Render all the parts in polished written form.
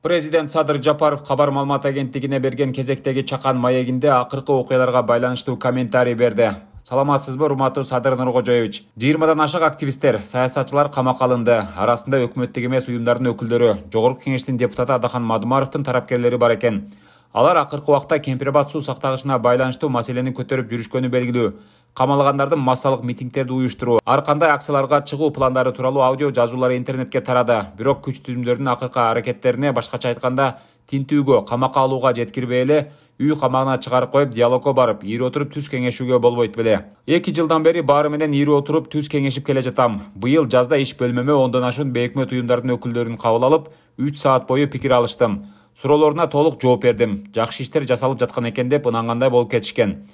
Президент Садыр Жапаров кабар маалымат агенттигине берген кезектеги чакан маегинде акыркы окуяларга байланыштуу комментарий берди. Саламатсызбы, урматтуу Садыр Нуркожоевич. 20дан ашык активисттер, саясатчылар камакка алынды. Арасында өкмөттүк эмес уюмдардын өкүлдөрү, Жогорку Кеңештин депутаты Адахан Мадумаровдун тарапкерлери бар экен. Алар акыркы убакта Кемпирабад суу сактагычына байланыштуу маселени көтөрүп жүрүшкөнү белгилүү. Камалгандардын массалык митингдерди уюштуруу, ар кандай акцияларга чыгуу пландары тууралуу аудио жазуулары интернетке тарады. Бирок күч түзүмдөрдүн акыркы аракеттерине, башкача айтканда, тинтүүгө, камакка алууга жеткирбей эле үй камагына чыгарып коюп, диалогко барып, ири отуруп түз кеңешүүгө болбойт беле. 2 жылдан бери баары менен ири отуруп түз кеңешип келе жатам. Быйыл жазда иш бөлмөмө 10дон ашуун бейөкмөт уюмдардын өкүлдөрүн кабыл алып, 3 саат бою пикир алыштым. Суроолоруна толук жооп бердим. Жакшы иштер жасалып жаткан экен деп ынангандай болуп кетишкен.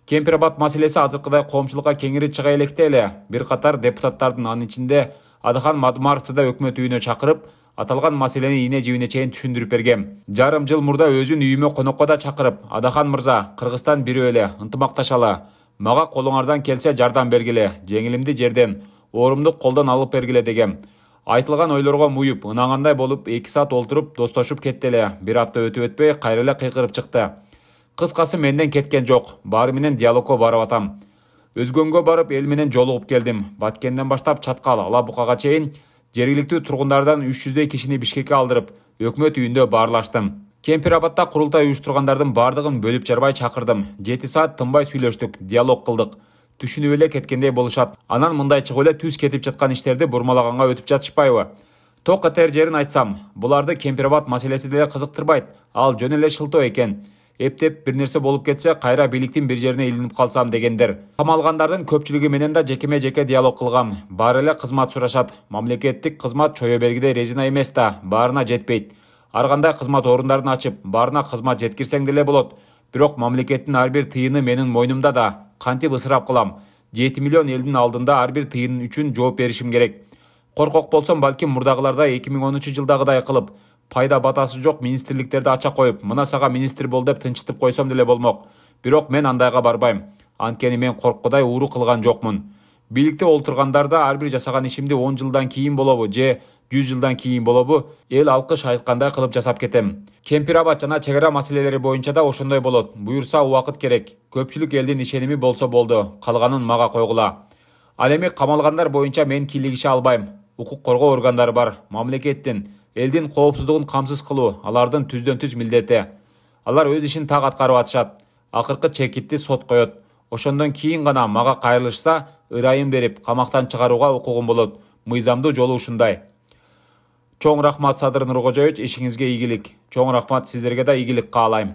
Кемпирабад маселеси азыркыдай коомчулукка кеңири чыга электе эле. Бир катар депутаттардын, анын ичинде Адахан Мадумаровду да өкмөт үйүнө чакырып, аталган маселени ийне жибине чейин түшүндүрүп бергем. Жарым жыл мурда өзүн үйүмө конокко да чакырып, Адахан мырза, Кыргызстан бирөө эле, ынтымакташалы. Мага колуңардан келсе жардам бергиле, жеңилимди жерден, оорумдук колдон алып бергиле дегем. Айтылган ойлорго муюп, ынангандай болуп 2 саат олтуруп, достошуп кетти эле. Бир апта өтүп өтпөй кайра эле кыйкырып чыкты. Кыскасы менден кеткен жок. Баары менен диалогко барып атам. Өзгөнгө барып эл менен жолугуп келдим. Баткенден баштап Чаткал, Ала Букага чейин жергиликтүү тургундардан 300 кишини Бишкекке алдырып, өкмөт үйүндө баарлаштым. Кемпирабадда курултай уюштургандардын бардыгын бөлүп жарбай чакырдым. 7 саат тынбай сүйлөштүк, диалог кылдык. Түшүнүп эле кеткендей болушат. Анан мындай чыгып эле түз кетип жаткан иштерди бурмалаганга өтүп жатышпайбы? Ток этер жерин айтсам, буларды Кемпирабад маселеси деле кызыктырбайт. Ал жөн эле шылтоо экен. Эптеп бир нерсе болуп кетсе, кайра бийликтин бир жерине илинип калсам дегендер. Камалгандардын көпчүлүгү менен да жекеме-жеке диалог кылгам. Баары эле кызмат сурашат. Мамлекеттик кызмат чое бергидей резина эмес да, баарына жетпейт. Ар кандай кызмат орундарын ачып, баарына кызмат жеткирсең деле болот. Бирок мамлекеттин ар бир тыйыны менин мойнумда да. Кантип ысырап кылам? 7 миллион элдин алдында ар бир тыйын үчүн жооп беришим керек. Коркок болсом, балким мурдагылардай 2013-жылдагыдай кылып, пайда батасы жок министрликтерди ача коюп, мына сага министр бол деп тынчытып койсом деле болмок. Бирок мен андайга барбайм. Анткени мен корккудай ууру кылган жокмун. Бийликте олтургандарда ар бир жасаган ишимди 10 жылдан кийин болобу же 100 жылдан кийин болобу, эл алкыш айткандай кылып жасап кетем. Кемпирабад жана чек ара маселелери боюнча да ошондой болот. Буюрса убакыт керек. Көпчүлүк элдин ишеними болсо болду. Калганын мага койгула. Ал эми камалгандар боюнча мен кийлигише албайм. Укук коргоо органдары бар. Мамлекеттин, элдин коопсуздугун камсыз кылуу алардын түздөн түз милдети. Алар өз ишин так аткарып атышат. Акыркы чекитти сот коет. Ошондон кийин гана мага кайрылышса, ырайым берип, камактан чыгарууга укугум болот. Мыйзамдуу жолу ушундай. Чоң рахмат Садыр Нуркожоевич, ишиңизге ийгилик. Чоң рахмат, сиздерге да ийгилик каалайм.